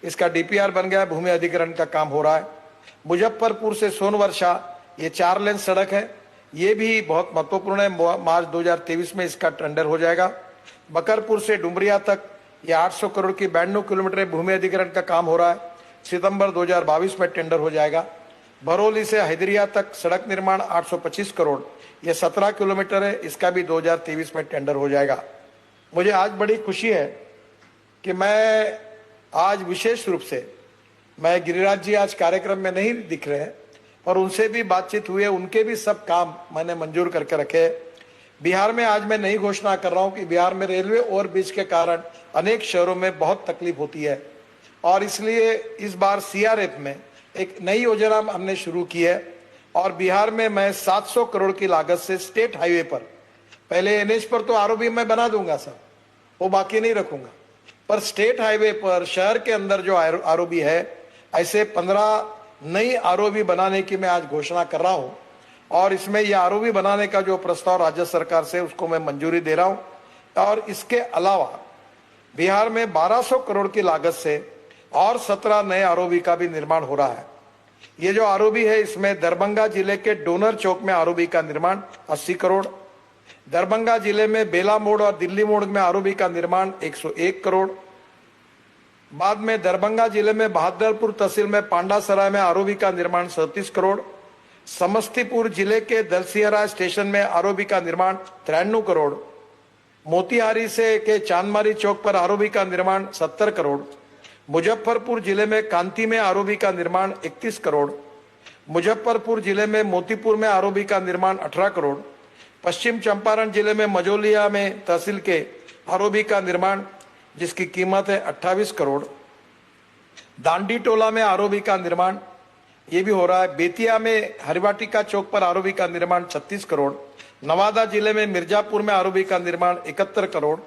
इसका डीपीआर बन गया, भूमि अधिग्रहण का काम हो रहा है। मुजफ्फरपुर से सोनवर्षा ये 4 लेन सड़क है, ये भी बहुत महत्वपूर्ण है, मार्च 2023 में इसका टेंडर हो जाएगा। बकरपुर से डुमरिया तक ये 800 करोड़ की 92 किलोमीटर भूमि अधिग्रहण का काम हो रहा है, सितंबर 2022 में टेंडर हो जाएगा। बरौली से हैदरिया तक सड़क निर्माण 825 करोड़ ये 17 किलोमीटर है, इसका भी 2023 में टेंडर हो जाएगा। मुझे आज बड़ी खुशी है कि मैं आज विशेष रूप से, मैं गिरिराज जी आज कार्यक्रम में नहीं दिख रहे हैं और उनसे भी बातचीत हुई है, उनके भी सब काम मैंने मंजूर करके रखे। बिहार में आज मैं नई घोषणा कर रहा हूं कि बिहार में रेलवे ओवरब्रिज के कारण अनेक शहरों में बहुत तकलीफ होती है और इसलिए इस बार सीआरएफ में एक नई योजना हमने शुरू की है और बिहार में मैं 700 करोड़ की लागत से स्टेट हाईवे पर, पहले एनएच पर तो आरओबी मैं बना दूंगा सर, वो बाकी नहीं रखूंगा, पर स्टेट हाईवे पर शहर के अंदर जो आरओबी है, ऐसे 15 नई आरओबी बनाने की मैं आज घोषणा कर रहा हूं और इसमें यह आरओबी बनाने का जो प्रस्ताव राज्य सरकार से उसको मैं मंजूरी दे रहा हूं। और इसके अलावा बिहार में 1200 करोड़ की लागत से और 17 नए आरओबी का भी निर्माण हो रहा है। ये जो आरओबी है, इसमें दरभंगा जिले के डोनर चौक में आरओबी का निर्माण 80 करोड़, दरभंगा जिले में बेला मोड़ और दिल्ली मोड़ में आरओबी का निर्माण 101 करोड़, बाद में दरभंगा जिले में बहादुरपुर तहसील में पांडासराय में आरओबी का निर्माण 37 करोड़, समस्तीपुर जिले के दलसिहरा स्टेशन में आरओबी का निर्माण 93 करोड़, मोतिहारी से के चांदमारी चौक पर आरओबी का निर्माण 70 करोड़, मुजफ्फरपुर जिले में कांती में आरओबी का निर्माण 31 करोड़, मुजफ्फरपुर जिले में मोतीपुर में आरओबी का निर्माण 18 करोड़, पश्चिम चंपारण जिले में मजोलिया में तहसील के आरओबी का निर्माण जिसकी कीमत है 28 करोड़, दांडी टोला में आरओबी का निर्माण ये भी हो रहा है, बेतिया में हरिवाटिका चौक पर आरओबी का निर्माण 36 करोड़, नवादा जिले में मिर्जापुर में आरओबी का निर्माण 71 करोड़,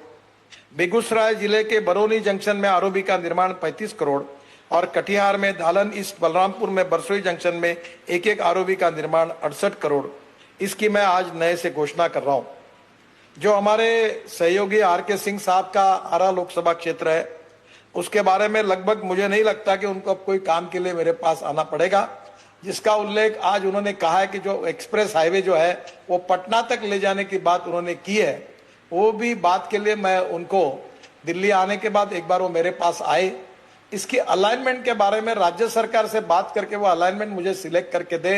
बेगूसराय जिले के बरौनी जंक्शन में आरओबी का निर्माण 35 करोड़ और कटिहार में दालन ईस्ट बलरामपुर में बरसोई जंक्शन में एक आरओबी का निर्माण 68 करोड़। इसकी मैं आज नए से घोषणा कर रहा हूं। जो हमारे सहयोगी आर.के. सिंह साहब का आरा लोकसभा क्षेत्र है, उसके बारे में लगभग मुझे नहीं लगता कि उनको अब कोई काम के लिए मेरे पास आना पड़ेगा, जिसका उल्लेख आज उन्होंने कहा है कि जो एक्सप्रेस हाईवे जो है वो पटना तक ले जाने की बात उन्होंने की है। वो भी बात के लिए मैं उनको दिल्ली आने के बाद एक बार वो मेरे पास आए, इसकी अलाइनमेंट के बारे में राज्य सरकार से बात करके वो अलाइनमेंट मुझे सिलेक्ट करके दे,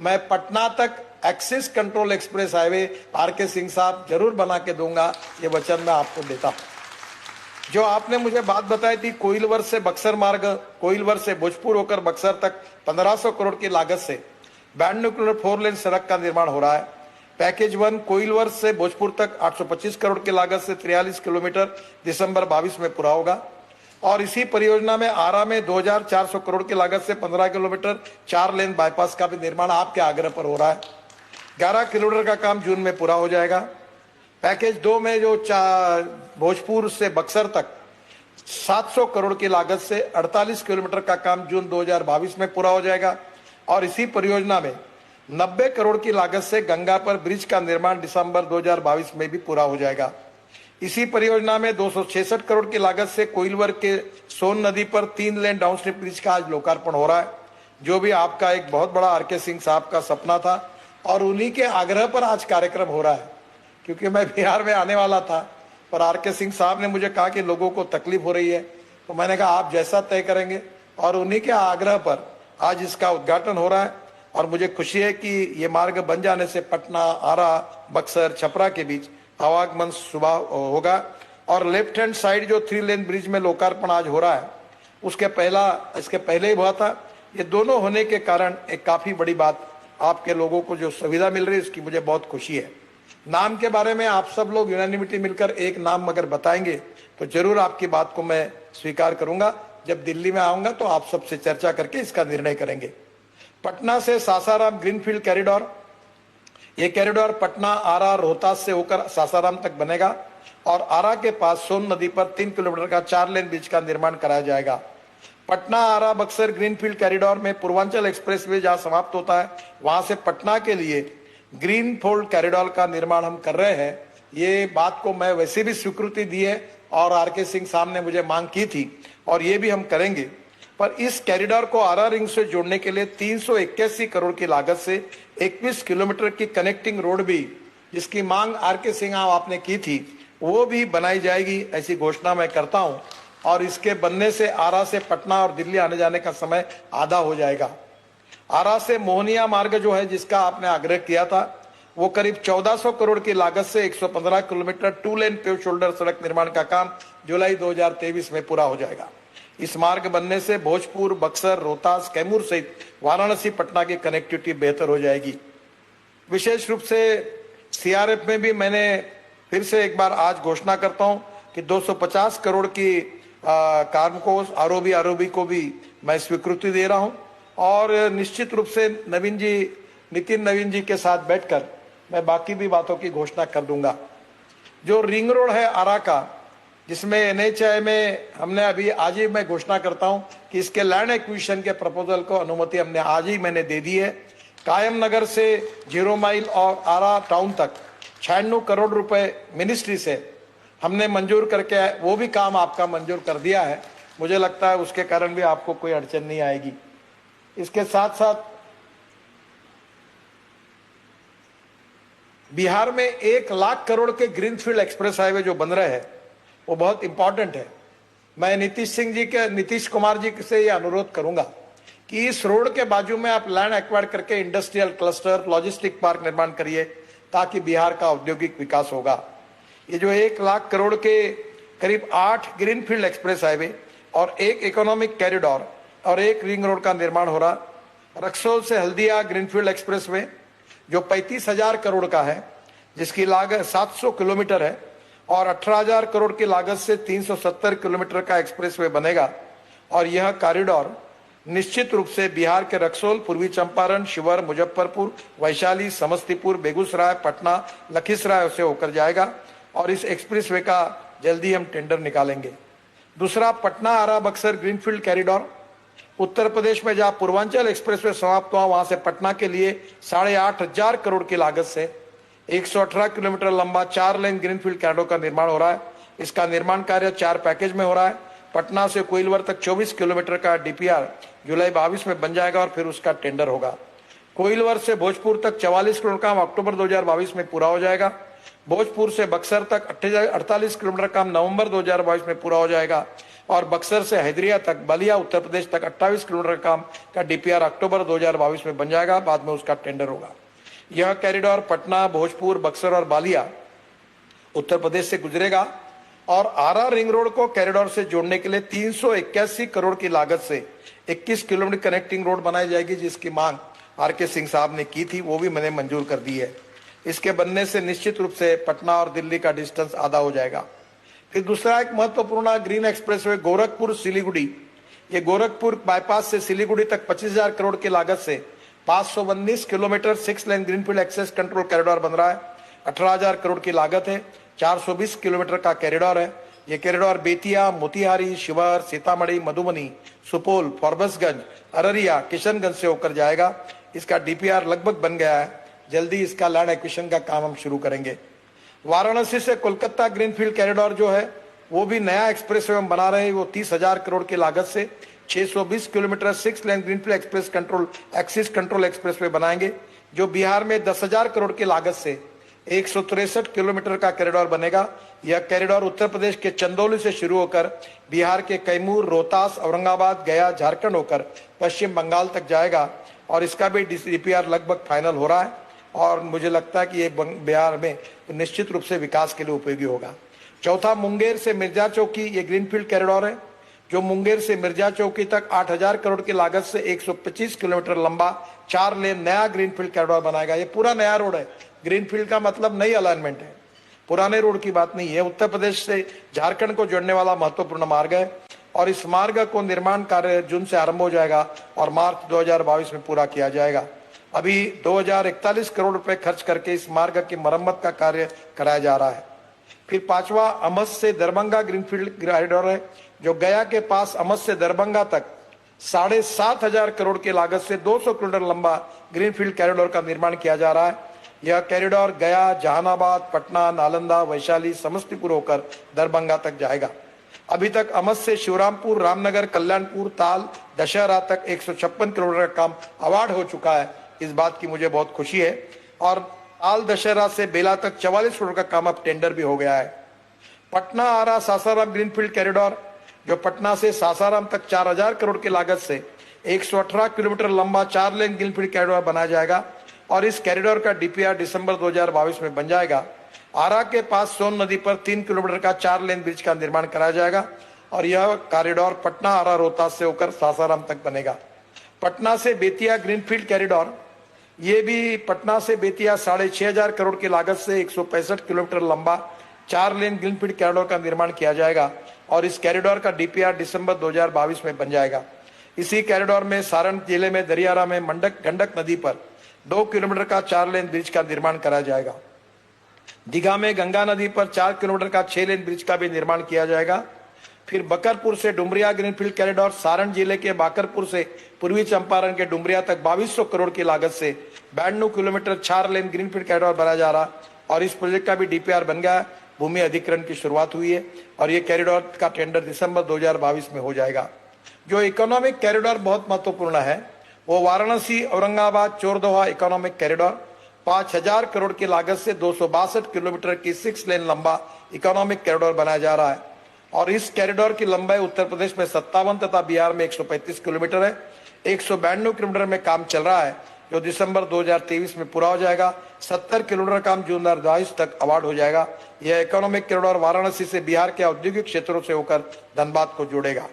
मैं पटना तक access control express highway R K. Singh साहब जरूर बना के दूंगा, ये वचन मैं आपको देता हूं। जो आपने मुझे बात बताई थी कोइलवर से बक्सर मार्ग, कोइलवर से भोजपुर होकर बक्सर तक 1500 करोड़ की लागत से 92 किलोमीटर 4 लेन सड़क का निर्माण हो रहा है। पैकेज 1 कोइलवर से भोजपुर तक 825 करोड़ की लागत से 43 किलोमीटर दिसंबर 22 में पूरा होगा और इसी परियोजना में आरा में 2400 करोड़ की लागत से 15 किलोमीटर 4 लेन बाईपास का भी निर्माण आपके आग्रह पर हो रहा है। 11 किलोमीटर का काम जून में पूरा हो जाएगा। पैकेज 2 में जो भोजपुर से बक्सर तक 700 करोड़ की लागत से 48 किलोमीटर का काम जून 2022 में पूरा हो जाएगा और इसी परियोजना में 90 करोड़ की लागत से गंगा पर ब्रिज का निर्माण दिसंबर 2022 में भी पूरा हो जाएगा। इसी परियोजना में 266 करोड़ की लागत से कोइलवर के सोन नदी पर 3 लेन डाउनस्ट्रीम ब्रिज का आज लोकार्पण हो रहा है, जो भी आपका एक बहुत बड़ा आर.के. सिंह साहब का सपना था और उन्हीं के आग्रह पर आज कार्यक्रम हो रहा है। क्योंकि मैं बिहार में आने वाला था पर आर.के. सिंह साहब ने मुझे कहा कि लोगों को तकलीफ हो रही है, तो मैंने कहा आप जैसा तय करेंगे और उन्हीं के आग्रह पर आज इसका उद्घाटन हो रहा है और मुझे खुशी है कि ये मार्ग बन जाने से पटना, आरा, बक्सर, छपरा के बीच आवागमन सुबह होगा और लेफ्ट हैंड साइड जो 3 लेन ब्रिज में लोकार्पण आज हो रहा है इसके पहले ही हुआ था। ये दोनों होने के कारण एक काफी बड़ी बात, आपके लोगों को जो सुविधा मिल रही है इसकी मुझे बहुत खुशी है। नाम के बारे में आप सब लोग यूनानिमिटी मिलकर एक नाम अगर बताएंगे तो जरूर आपकी बात को मैं स्वीकार करूंगा। जब दिल्ली में आऊंगा तो आप सबसे चर्चा करके इसका निर्णय करेंगे। पटना से सासाराम ग्रीनफील्ड कॉरिडोर, ये कॉरिडोर पटना, आरा, रोहतास से होकर सासाराम तक बनेगा और आरा के पास सोन नदी पर 3 किलोमीटर का 4 लेन ब्रिज का निर्माण कराया जाएगा। पटना, आरा, बक्सर ग्रीनफील्ड कॉरिडोर में पूर्वांचल एक्सप्रेसवे जहां समाप्त होता है वहां से पटना के लिए ग्रीनफील्ड कॉरिडोर का निर्माण हम कर रहे हैं। ये बात को मैं वैसे भी स्वीकृति दी है और आर.के. सिंह साहब ने मुझे मांग की थी और ये भी हम करेंगे। पर इस कॉरिडोर को आरा रिंग से जोड़ने के लिए 381 करोड़ की लागत से 21 किलोमीटर की कनेक्टिंग रोड भी, जिसकी मांग आर.के. सिंह आपने की थी, वो भी बनाई जाएगी, ऐसी घोषणा मैं करता हूं। और इसके बनने से आरा से पटना और दिल्ली आने जाने का समय आधा हो जाएगा। आरा से मोहनिया मार्ग जो है, जिसका आपने आग्रह किया था, वो करीब 1400 करोड़ की लागत से 115 किलोमीटर 2 लेन पेव शोल्डर सड़क निर्माण का काम जुलाई 2023 में पूरा हो जाएगा। इस मार्ग बनने से भोजपुर, बक्सर, रोहतास, कैमूर सहित वाराणसी, पटना की कनेक्टिविटी बेहतर हो जाएगी। विशेष रूप से सीआरएफ में भी मैंने फिर से एक बार आज घोषणा करता हूं कि 250 करोड़ की कार्मकोस आरओबी को भी मैं स्वीकृति दे रहा हूं और निश्चित रूप से नितिन नवीन जी के साथ बैठकर मैं बाकी भी बातों की घोषणा कर दूंगा। जो रिंग रोड है आरा का, जिसमें एनएचआई में हमने अभी आज ही मैं घोषणा करता हूं कि इसके लैंड एक्विजिशन के प्रपोजल को अनुमति हमने आज ही मैंने दे दी है। कायम नगर से 0 माइल और आरा टाउन तक 96 करोड़ रुपए मिनिस्ट्री से हमने मंजूर करके वो भी काम आपका मंजूर कर दिया है। मुझे लगता है उसके कारण भी आपको कोई अड़चन नहीं आएगी। इसके साथ साथ बिहार में 1 लाख करोड़ के ग्रीनफील्ड एक्सप्रेस हाईवे जो बन रहे हैं वो बहुत इंपॉर्टेंट है। मैं नीतीश कुमार जी से ये अनुरोध करूंगा कि इस रोड के बाजू में आप लैंड एक्वायर करके इंडस्ट्रियल क्लस्टर, लॉजिस्टिक पार्क निर्माण करिए, ताकि बिहार का औद्योगिक विकास होगा। ये जो 1 लाख करोड़ के करीब 8 ग्रीनफील्ड एक्सप्रेस हाईवे और 1 इकोनॉमिक कॉरिडोर और 1 रिंग रोड का निर्माण हो रहा, रक्सौल से हल्दिया ग्रीनफील्ड एक्सप्रेस वे जो 35,000 करोड़ का है, जिसकी लागत 700 किलोमीटर है, और 18,000 करोड़ की लागत से 370 किलोमीटर का एक्सप्रेसवे बनेगा। और यह कॉरिडोर निश्चित रूप से बिहार के रक्सौल, पूर्वी चंपारण, शिवहर, मुजफ्फरपुर, वैशाली, समस्तीपुर, बेगूसराय, पटना, लखीसराय से होकर जाएगा और इस एक्सप्रेसवे का जल्दी हम टेंडर निकालेंगे। दूसरा, पटना आरा बक्सर ग्रीनफील्ड कॉरिडोर, उत्तर प्रदेश में जहां पूर्वांचल एक्सप्रेसवे समाप्त हुआ, वहां से पटना के लिए 8,500 करोड़ की लागत से 118 किलोमीटर लंबा 4 लेन ग्रीनफील्ड कॉरिडोर का निर्माण हो रहा है। इसका निर्माण कार्य 4 पैकेज में हो रहा है। पटना से कोइलवर तक 24 किलोमीटर का डीपीआर जुलाई 22 में बन जाएगा और फिर उसका टेंडर होगा। कोइलवर से भोजपुर तक 44 किलोमीटर काम अक्टूबर 2022 में पूरा हो जाएगा। भोजपुर से बक्सर तक 48 किलोमीटर काम नवंबर 2022 में पूरा हो जाएगा और बक्सर से हैदरिया तक, बलिया उत्तर प्रदेश तक 28 किलोमीटर काम का डीपीआर अक्टूबर 2022 में बन जाएगा। बाद में उसका टेंडर होगा। यह कॉरिडोर पटना, भोजपुर, बक्सर और बालिया उत्तर प्रदेश से गुजरेगा और आरा रिंग रोड को कॉरिडोर से जोड़ने के लिए 381 करोड़ की लागत से 21 किलोमीटर कनेक्टिंग रोड बनाई जाएगी, जिसकी मांग आर.के. सिंह साहब ने की थी, वो भी मैंने मंजूर कर दी है। इसके बनने से निश्चित रूप से पटना और दिल्ली का डिस्टेंस आधा हो जाएगा। फिर दूसरा एक महत्वपूर्ण ग्रीन एक्सप्रेसवे गोरखपुर सिलीगुड़ी, ये गोरखपुर बाईपास से सिलीगुड़ी तक 25,000 करोड़ की लागत से 519 kilometre 6 lane greenfield access control corridor बन रहा है। 18,000 करोड़ की लागत है। 420 किलोमीटर का कॉरिडोर है। ये कॉरिडोर बेतिया, मोतिहारी, शिवहर, सीतामढ़ी, मधुबनी, सुपौल, फॉरबिसगंज, अररिया, किशनगंज से होकर जाएगा। इसका डीपीआर लगभग बन गया है। जल्दी इसका लैंड एक्विजिशन का काम हम शुरू करेंगे। वाराणसी से कोलकाता ग्रीनफील्ड कॉरिडोर जो है वो भी नया एक्सप्रेसवे हम बना रहे हैं। वो 30,000 करोड़ की लागत से 620 kilometre 6 lane greenfield express control axis control expressway बनाएंगे, जो बिहार में 10,000 करोड़ की लागत से 163 किलोमीटर का कॉरिडोर बनेगा। यह कॉरिडोर उत्तर प्रदेश के चंदौली से शुरू होकर बिहार के कैमूर, रोहतास, औरंगाबाद, गया, झारखंड होकर पश्चिम बंगाल तक जाएगा और इसका भी डीपीआर लगभग फाइनल हो रहा है और मुझे लगता है कि ये बिहार में निश्चित रूप से विकास के लिए उपयोगी होगा। चौथा, मुंगेर से मिर्जा चौकी, ये ग्रीनफील्ड कॉरिडोर है जो मुंगेर से मिर्जा चौकी तक 8,000 करोड़ की लागत से 125 किलोमीटर लंबा 4 लेन नया ग्रीनफील्ड कॉरिडोर बनाएगा। ये पूरा नया रोड है। ग्रीनफील्ड का मतलब नई अलाइनमेंट है, पुराने रोड की बात नहीं है। उत्तर प्रदेश से झारखंड को जोड़ने वाला महत्वपूर्ण मार्ग है और इस मार्ग को निर्माण कार्य जून से आरंभ हो जाएगा और मार्च 2022 में पूरा किया जाएगा। अभी 2041 करोड़ रुपए खर्च करके इस मार्ग की मरम्मत का कार्य कराया जा रहा है। फिर पांचवा, अमस से दरभंगा ग्रीनफील्ड कॉरिडोर है जो गया के पास अमस से दरभंगा तक 7,500 करोड़ की लागत से 200 किलोमीटर लंबा ग्रीनफील्ड कॉरिडोर का निर्माण किया जा रहा है। यह कॉरिडोर गया, जहानाबाद, पटना, नालंदा, वैशाली, समस्तीपुर होकर दरभंगा तक जाएगा। अभी तक अमस से शिवरामपुर, रामनगर, कल्याणपुर, ताल, दशहरा तक 156 किलोमीटर का काम अवार्ड हो चुका है। इस बात की मुझे बहुत खुशी है। और ताल दशहरा से बेला तक 44 करोड़ का काम अब टेंडर भी हो गया है। पटना आरा सासाराम ग्रीनफील्ड कॉरिडोर जो पटना से सासाराम तक 4,000 करोड़ की लागत से 118 किलोमीटर लंबा 4 लेन ग्रीनफील्ड कॉरिडोर बनाया जाएगा और इस कॉरिडोर का डीपीआर दिसंबर 2022 में बन जाएगा। आरा के पास सोन नदी पर 3 किलोमीटर का 4 लेन ब्रिज का निर्माण कराया जाएगा और यह कॉरिडोर पटना आरा रोहतास से होकर सासाराम तक बनेगा। पटना से बेतिया ग्रीनफील्ड कॉरिडोर, ये भी पटना से बेतिया 6,500 करोड़ की लागत से 165 किलोमीटर लंबा 4 लेन ग्रीनफील्ड कॉरिडोर का निर्माण किया जाएगा और इस कॉरिडोर का डीपीआर दिसंबर 2022 में बन जाएगा। इसी कॉरिडोर में सारण जिले में दरियारा में गंडक नदी पर 2 किलोमीटर का 4 लेन ब्रिज का निर्माण कराया जाएगा। दीघा में गंगा नदी पर 4 किलोमीटर का 6 लेन ब्रिज का भी निर्माण किया जाएगा। फिर बकरपुर से डुमरिया ग्रीनफील्ड कॉरिडोर, सारण जिले के बाकरपुर से पूर्वी चंपारण के डुमरिया तक 2200 करोड़ की लागत से 92 किलोमीटर 4 लेन ग्रीनफील्ड कॉरिडोर बनाया जा रहा और इस प्रोजेक्ट का भी डीपीआर बन गया। भूमि अधिग्रहण की शुरुआत हुई है और ये कॉरिडोर का टेंडर दिसंबर 2022 में हो जाएगा। जो इकोनॉमिक कॉरिडोर बहुत महत्वपूर्ण है वो वाराणसी औरंगाबाद चोरदोहा इकोनॉमिक कॉरिडोर 5,000 करोड़ की लागत से 262 किलोमीटर की 6 लेन लंबा इकोनॉमिक कॉरिडोर बनाया जा रहा है और इस कॉरिडोर की लंबाई उत्तर प्रदेश में 57 तथा बिहार में 135 किलोमीटर है। 192 किलोमीटर में काम चल रहा है जो दिसंबर 2023 में पूरा हो जाएगा। 70 किलोमीटर काम जून 2022 तक अवार्ड हो जाएगा। यह इकोनॉमिक कॉरिडोर वाराणसी से बिहार के औद्योगिक क्षेत्रों से होकर धनबाद को जोड़ेगा।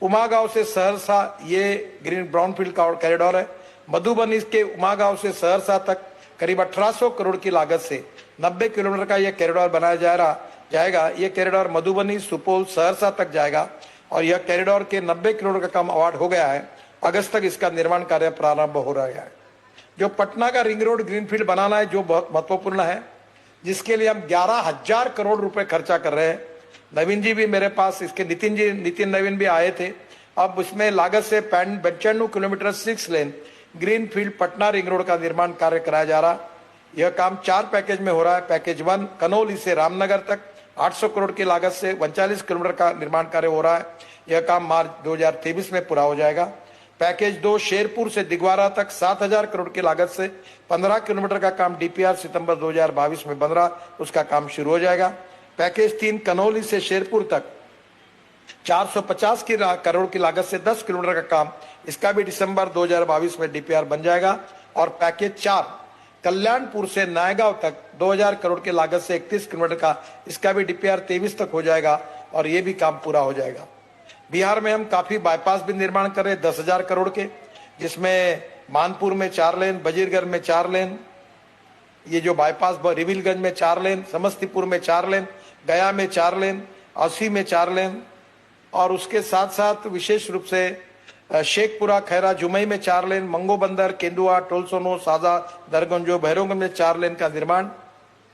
उमा गांव से सहरसा ये ग्रीन ब्राउनफील्ड कॉरिडोर है। मधुबनी के उमा गांव से सहरसा तक करीब 1800 करोड़ की लागत से 90 किलोमीटर का यह कॉरिडोर बनाया जाएगा। यह कॉरिडोर मधुबनी, सुपौल, सहरसा तक जाएगा और यह कॉरिडोर के 90 किलोमीटर का काम अवार्ड हो गया है। अगस्त तक इसका निर्माण कार्य प्रारंभ हो रहा है। जो पटना का रिंग रोड ग्रीनफील्ड बनाना है जो बहुत महत्वपूर्ण है, जिसके लिए हम 11,000 करोड़ रुपए खर्चा कर रहे हैं। नवीन जी भी मेरे पास, इसके नितिन नवीन भी आए थे। अब उसमें लागत से 95 kilometre 6 lane greenfield Patna ring road का निर्माण कार्य कराया जा रहा। यह काम 4 पैकेज में हो रहा है। पैकेज 1 कनौली से रामनगर तक 800 करोड़ की लागत से 39 किलोमीटर का निर्माण कार्य हो रहा है। यह काम मार्च 2023 में पूरा हो जाएगा। पैकेज 2 शेरपुर से दिगवारा तक 7,000 करोड़ की लागत से 15 किलोमीटर का काम डीपीआर सितंबर 2022 में बन रहा, उसका काम शुरू हो जाएगा। पैकेज 3 कनौली से शेरपुर तक 450 करोड़ की लागत से 10 किलोमीटर का काम, इसका भी दिसंबर 2022 में डीपीआर बन जाएगा। और पैकेज 4 कल्याणपुर से नायगांव तक 2000 करोड़ की लागत से 31 किलोमीटर का, इसका भी डीपीआर 23 तक हो जाएगा और ये भी काम पूरा हो जाएगा। बिहार में हम काफी बाईपास भी निर्माण कर रहे हैं 10,000 करोड़ के, जिसमें मानपुर में 4 लेन, बजीरगढ़ में 4 लेन, ये जो बाईपास रिविलगंज में 4 लेन, समस्तीपुर में 4 लेन, गया में 4 लेन, अस्सी में 4 लेन और उसके साथ साथ विशेष रूप से शेखपुरा, खैरा, जुमई में 4 लेन, मंगो बंदर, केंदुआ, टोलसोनो, साजा, दरगंजो, भैरवगंज में 4 लेन का निर्माण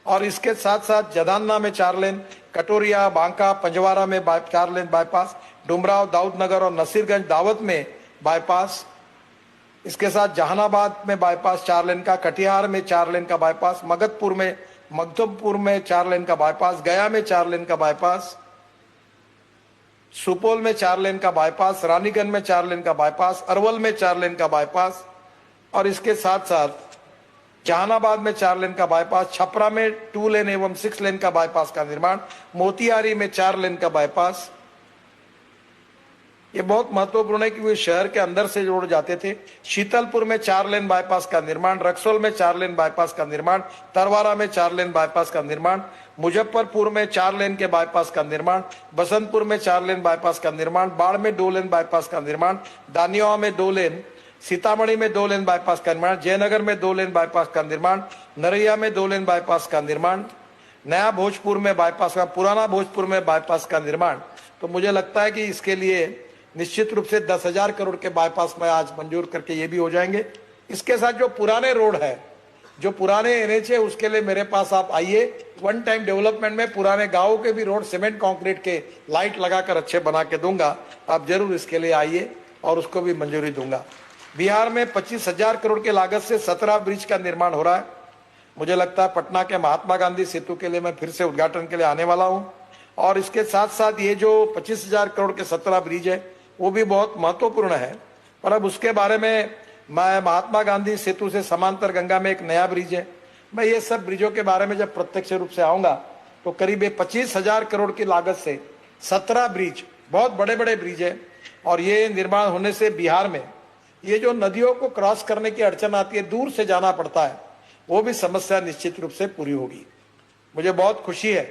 और इसके साथ साथ जदान्ना में 4 लेन, कटोरिया, बांका, पंजवारा में 4 लेन बाईपास, डुमराव, दाऊदनगर और नसीरगंज दावत में बाईपास, इसके साथ जहानाबाद में बाईपास 4 लेन का, कटिहार में 4 लेन का बाईपास, मगधपुर में 4 लेन का बाईपास, गया में 4 लेन का बाईपास, सुपौल में 4 लेन का बाईपास, रानीगंज में 4 लेन का बाईपास, अरवल में 4 लेन का बाईपास और इसके साथ साथ जहानाबाद में 4 लेन का बाईपास, छपरा में 2 लेन एवं 6 लेन का बाईपास का निर्माण, मोतिहारी में 4 लेन का बाईपास। ये बहुत महत्वपूर्ण है कि वे शहर के अंदर से जोड़ जाते थे। शीतलपुर में 4 लेन बाईपास का निर्माण, रक्सौल में 4 लेन बाईपास का निर्माण, तरवारा में 4 लेन बाईपास का निर्माण, मुजफ्फरपुर में 4 लेन के बाईपास का निर्माण, बसंतपुर में 4 लेन बाईपास का निर्माण, बाढ़ में 2 लेन बाईपास का निर्माण, दानिया में 2 लेन, सीतामढ़ी में 2 लेन बाईपास का निर्माण, जयनगर में 2 लेन बाईपास का निर्माण, नरैया में 2 लेन बाईपास का निर्माण, नया भोजपुर में बाईपास का, पुराना भोजपुर में बाईपास का निर्माण। तो मुझे लगता है कि इसके लिए निश्चित रूप से 10,000 करोड़ के बाईपास में आज मंजूर करके ये भी हो जाएंगे। इसके साथ जो पुराने रोड है, जो पुराने एनएच है, उसके लिए मेरे पास आप आइए। 1 टाइम डेवलपमेंट में पुराने गांवों के भी रोड सीमेंट कंक्रीट के लाइट लगाकर अच्छे बना के दूंगा। आप जरूर इसके लिए आइए और उसको भी मंजूरी दूंगा। बिहार में 25,000 करोड़ की लागत से 17 ब्रिज का निर्माण हो रहा है। मुझे लगता है पटना के महात्मा गांधी सेतु के लिए मैं फिर से उद्घाटन के लिए आने वाला हूं और इसके साथ साथ ये जो 25,000 करोड़ के 17 ब्रिज है वो भी बहुत महत्वपूर्ण है। पर अब उसके बारे में मैं महात्मा गांधी सेतु से समांतर गंगा में एक नया ब्रिज है, मैं ये सब ब्रिजों के बारे में जब प्रत्यक्ष रूप से आऊंगा तो करीब 25,000 करोड़ की लागत से 17 ब्रिज, बहुत बड़े बड़े ब्रिज है और ये निर्माण होने से बिहार में ये जो नदियों को क्रॉस करने की अड़चन आती है, दूर से जाना पड़ता है, वो भी समस्या निश्चित रूप से पूरी होगी। मुझे बहुत खुशी है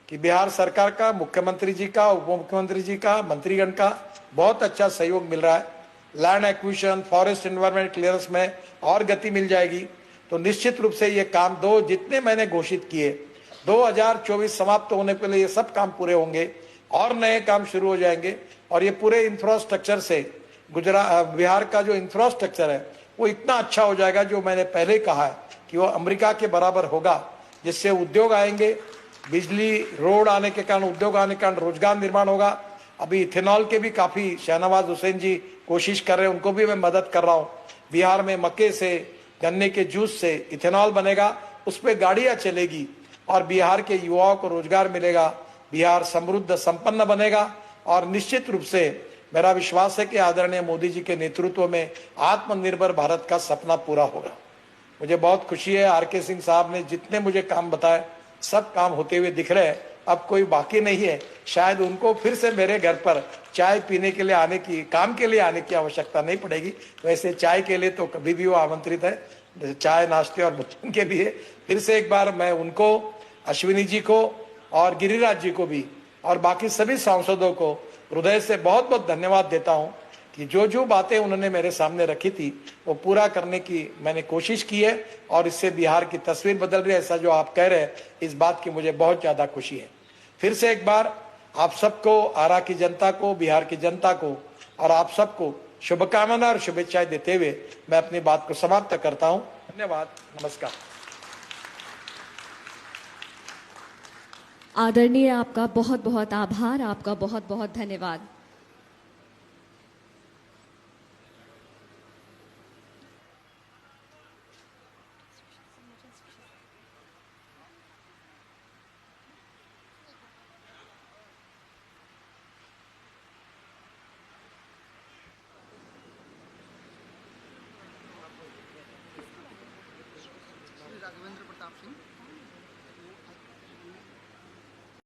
कि बिहार सरकार का, मुख्यमंत्री जी का, उप मुख्यमंत्री जी का, मंत्रीगण का बहुत अच्छा सहयोग मिल रहा है। Land acquisition, forest environment clearance में और गति मिल जाएगी तो निश्चित रूप से ये काम जितने मैंने घोषित किए 2024 समाप्त होने के लिए ये सब काम पूरे होंगे और नए काम शुरू हो जाएंगे और ये पूरे इंफ्रास्ट्रक्चर से बिहार का जो इंफ्रास्ट्रक्चर है वो इतना अच्छा हो जाएगा, जो मैंने पहले कहा है कि वो अमेरिका के बराबर होगा, जिससे उद्योग आएंगे, बिजली, रोड आने के कारण, उद्योग आने के कारण रोजगार निर्माण होगा। अभी इथेनॉल के भी काफी शहनवाज हुसैन जी कोशिश कर रहे हैं, उनको भी मैं मदद कर रहा हूँ। बिहार में मक्के से, गन्ने के जूस से इथेनॉल बनेगा, उस पर गाड़ियां चलेगी और बिहार के युवाओं को रोजगार मिलेगा। बिहार समृद्ध संपन्न बनेगा और निश्चित रूप से मेरा विश्वास है कि आदरणीय मोदी जी के नेतृत्व में आत्मनिर्भर भारत का सपना पूरा होगा। मुझे बहुत खुशी है, आर के सिंह साहब ने जितने मुझे काम बताए सब काम होते हुए दिख रहे हैं अब कोई बाकी नहीं है, शायद उनको फिर से मेरे घर पर चाय पीने के लिए आने की, काम के लिए आने की आवश्यकता नहीं पड़ेगी। वैसे चाय के लिए तो कभी भी वो आमंत्रित है, चाय नाश्ते और भोजन के लिए। फिर से एक बार मैं उनको, अश्विनी जी को और गिरिराज जी को भी और बाकी सभी सांसदों को हृदय से बहुत बहुत धन्यवाद देता हूं कि जो जो बातें उन्होंने मेरे सामने रखी थी वो पूरा करने की मैंने कोशिश की है और इससे बिहार की तस्वीर बदल रही है, ऐसा जो आप कह रहे हैं, इस बात की मुझे बहुत ज्यादा खुशी है। फिर से एक बार आप सबको, आरा की जनता को, बिहार की जनता को और आप सबको शुभकामना और शुभेच्छाएं देते हुए मैं अपनी बात को समाप्त करता हूं। धन्यवाद, नमस्कार। आदरणीय, आपका बहुत बहुत आभार, आपका बहुत बहुत धन्यवाद। राघवेंद्र प्रताप सिंह।